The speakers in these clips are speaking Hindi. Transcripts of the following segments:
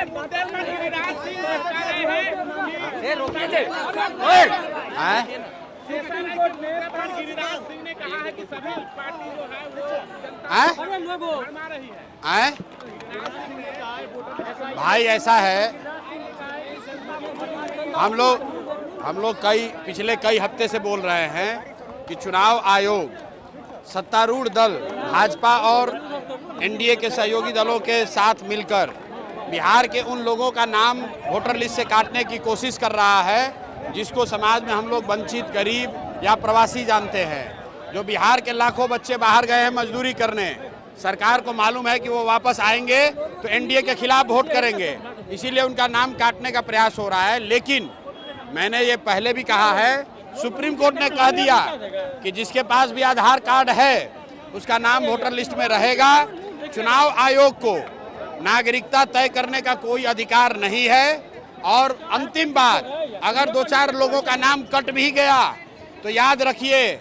बुंदेलखंड गिरिराज सिंह कह रहे हैं सुप्रीम कोर्ट में गिरिराज सिंह ने कहा है कि सभी पार्टी जो है वो जनता रही है। भाई ऐसा है, हम लोग पिछले कई हफ्ते से बोल रहे हैं कि चुनाव आयोग सत्तारूढ़ दल भाजपा और एनडीए के सहयोगी दलों के साथ मिलकर बिहार के उन लोगों का नाम वोटर लिस्ट से काटने की कोशिश कर रहा है जिसको समाज में हम लोग वंचित, गरीब या प्रवासी जानते हैं। जो बिहार के लाखों बच्चे बाहर गए हैं मजदूरी करने, सरकार को मालूम है कि वो वापस आएंगे तो एनडीए के खिलाफ वोट करेंगे, इसीलिए उनका नाम काटने का प्रयास हो रहा है। लेकिन मैंने ये पहले भी कहा है, सुप्रीम कोर्ट ने कह दिया कि जिसके पास भी आधार कार्ड है उसका नाम वोटर लिस्ट में रहेगा। चुनाव आयोग को नागरिकता तय करने का कोई अधिकार नहीं है। और अंतिम बात, अगर 2-4 लोगों का नाम कट भी गया तो याद रखिए,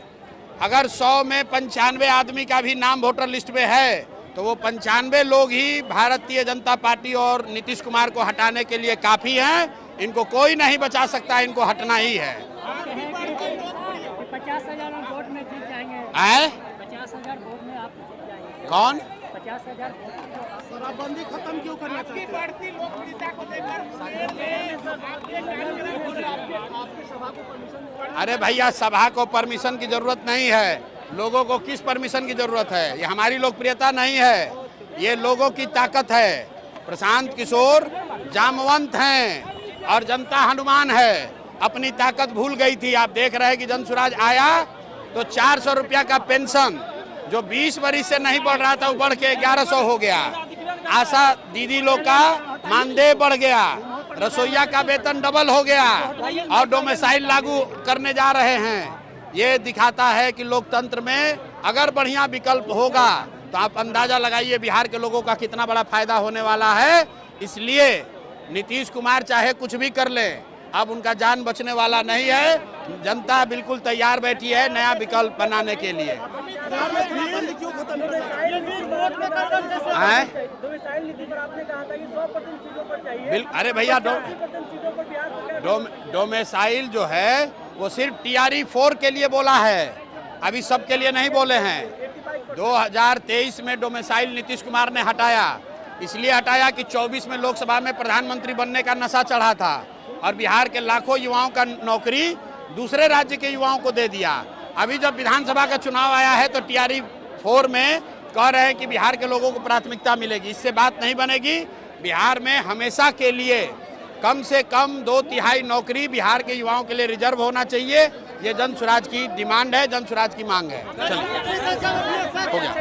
अगर 100 में 95 आदमी का भी नाम वोटर लिस्ट में है तो वो 95 लोग ही भारतीय जनता पार्टी और नीतीश कुमार को हटाने के लिए काफ़ी हैं। इनको कोई नहीं बचा सकता, इनको हटना ही है। 50,000 वोट में जीत जाएंगे। 50,000 वोट में आप जीत जाएंगे। कौन? 50,000 शराबबंदी खत्म क्यों करना चाहते हैं? बढ़ती लोकप्रियता को लेकर आपकी सभा को परमिशन? अरे भैया, सभा को परमिशन की जरूरत नहीं है। लोगों को किस परमिशन की जरूरत है? ये हमारी लोकप्रियता नहीं है, ये लोगों की ताकत है। प्रशांत किशोर जामवंत हैं और जनता हनुमान है। अपनी ताकत भूल गई थी। आप देख रहे हैं कि जन स्वराज आया तो 400 रुपया का पेंशन जो 20 वरिश से नहीं बढ़ रहा था वो बढ़ के 1100 हो गया। आशा दीदी लोग का मानदेय बढ़ गया, रसोईया का वेतन डबल हो गया और डोमिसाइल लागू करने जा रहे हैं। ये दिखाता है कि लोकतंत्र में अगर बढ़िया विकल्प होगा तो आप अंदाजा लगाइए बिहार के लोगों का कितना बड़ा फायदा होने वाला है। इसलिए नीतीश कुमार चाहे कुछ भी कर ले, अब उनका जान बचने वाला नहीं है। जनता बिल्कुल तैयार बैठी है नया विकल्प बनाने के लिए। अरे भैया, डोमिसाइल जो है वो सिर्फ TRE 4 के लिए बोला है, अभी सब के लिए नहीं बोले हैं। 2023 में डोमिसाइल नीतीश कुमार ने हटाया, इसलिए हटाया कि 24 में लोकसभा में प्रधानमंत्री बनने का नशा चढ़ा था और बिहार के लाखों युवाओं का नौकरी दूसरे राज्य के युवाओं को दे दिया। अभी जब विधानसभा का चुनाव आया है तो TRE 4 में कह रहे हैं कि बिहार के लोगों को प्राथमिकता मिलेगी। इससे बात नहीं बनेगी। बिहार में हमेशा के लिए कम से कम 2/3 नौकरी बिहार के युवाओं के लिए रिजर्व होना चाहिए। ये जन स्वराज की डिमांड है, जन स्वराज की मांग है। चलिए, हो गया।